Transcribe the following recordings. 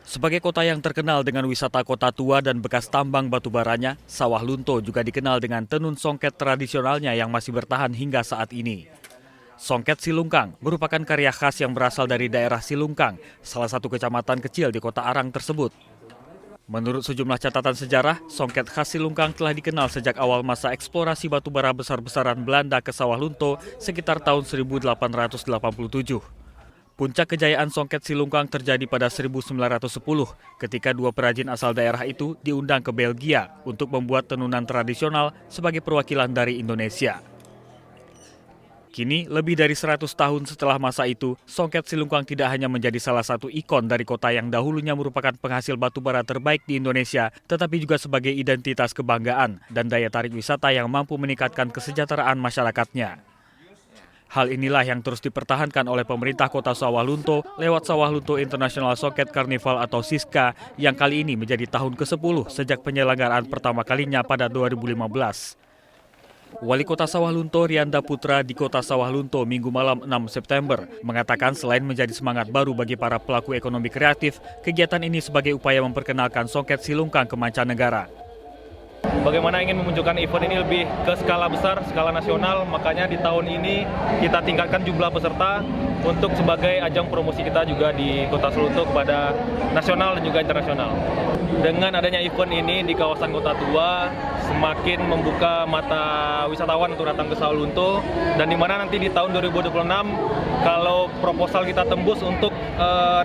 Sebagai kota yang terkenal dengan wisata kota tua dan bekas tambang batu baranya, Sawah Lunto juga dikenal dengan tenun songket tradisionalnya yang masih bertahan hingga saat ini. Songket Silungkang merupakan karya khas yang berasal dari daerah Silungkang, salah satu kecamatan kecil di kota Arang tersebut. Menurut sejumlah catatan sejarah, songket khas Silungkang telah dikenal sejak awal masa eksplorasi batu bara besar-besaran Belanda ke Sawah Lunto sekitar tahun 1887. Puncak kejayaan songket Silungkang terjadi pada 1910 ketika dua perajin asal daerah itu diundang ke Belgia untuk membuat tenunan tradisional sebagai perwakilan dari Indonesia. Kini, lebih dari 100 tahun setelah masa itu, songket Silungkang tidak hanya menjadi salah satu ikon dari kota yang dahulunya merupakan penghasil batu bara terbaik di Indonesia, tetapi juga sebagai identitas kebanggaan dan daya tarik wisata yang mampu meningkatkan kesejahteraan masyarakatnya. Hal inilah yang terus dipertahankan oleh pemerintah kota Sawah Lunto lewat Sawah Lunto International Songket Carnival atau SISCA yang kali ini menjadi tahun ke-10 sejak penyelenggaraan pertama kalinya pada 2015. Wali Kota Sawah Lunto Rianda Putra di Kota Sawah Lunto Minggu malam 6 September mengatakan selain menjadi semangat baru bagi para pelaku ekonomi kreatif, kegiatan ini sebagai upaya memperkenalkan songket Silungkang ke mancanegara. Bagaimana ingin memunculkan event ini lebih ke skala besar, skala nasional, makanya di tahun ini kita tingkatkan jumlah peserta untuk sebagai ajang promosi kita juga di Kota Sawah Lunto kepada nasional dan juga internasional. Dengan adanya event ini di kawasan Kota Tua, semakin membuka mata wisatawan untuk datang ke Sawah Lunto, dan di mana nanti di tahun 2026 kalau proposal kita tembus untuk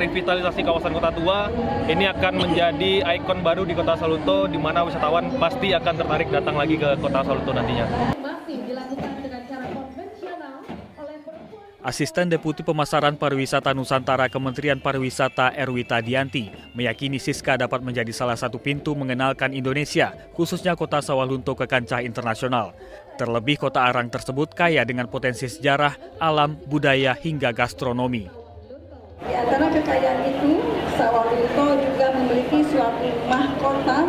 revitalisasi kawasan Kota Tua, ini akan menjadi ikon baru di Kota Sawah Lunto, di mana wisatawan pasti akan tertarik datang lagi ke Kota Sawah Lunto nantinya. Asisten Deputi Pemasaran Pariwisata Nusantara Kementerian Pariwisata Erwita Dianti meyakini SISCA dapat menjadi salah satu pintu mengenalkan Indonesia, khususnya Kota Sawah Lunto ke kancah internasional. Terlebih Kota Arang tersebut kaya dengan potensi sejarah, alam, budaya hingga gastronomi. Di antara kekayaan itu, Sawah Lunto juga memiliki suatu mahkota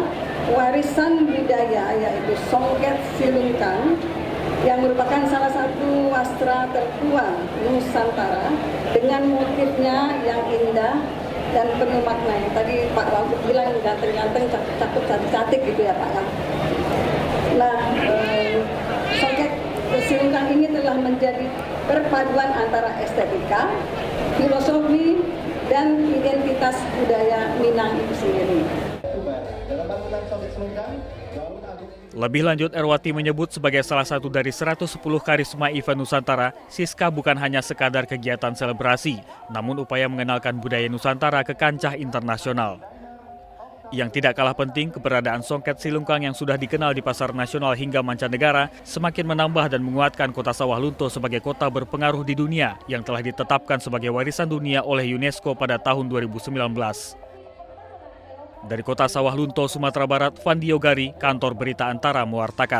warisan budaya yaitu songket Silungkang yang merupakan salah satu wastra tertua Nusantara dengan motifnya yang indah dan penuh makna. Tadi Pak Wagub bilang ganteng-ganteng, cakep, cantik gitu ya Pak ya. Nah, songket Silungkang ini telah menjadi perpaduan antara estetika, filosofi, dan identitas budaya Minang itu sendiri. Lebih lanjut, Erwati menyebut sebagai salah satu dari 110 karisma event Nusantara, SISCA bukan hanya sekadar kegiatan selebrasi, namun upaya mengenalkan budaya Nusantara ke kancah internasional. Yang tidak kalah penting, keberadaan songket Silungkang yang sudah dikenal di pasar nasional hingga mancanegara semakin menambah dan menguatkan Kota Sawah Lunto sebagai kota berpengaruh di dunia yang telah ditetapkan sebagai warisan dunia oleh UNESCO pada tahun 2019. Dari Kota Sawah Lunto, Sumatera Barat, Fandi Yogari, Kantor Berita Antara mewartakan.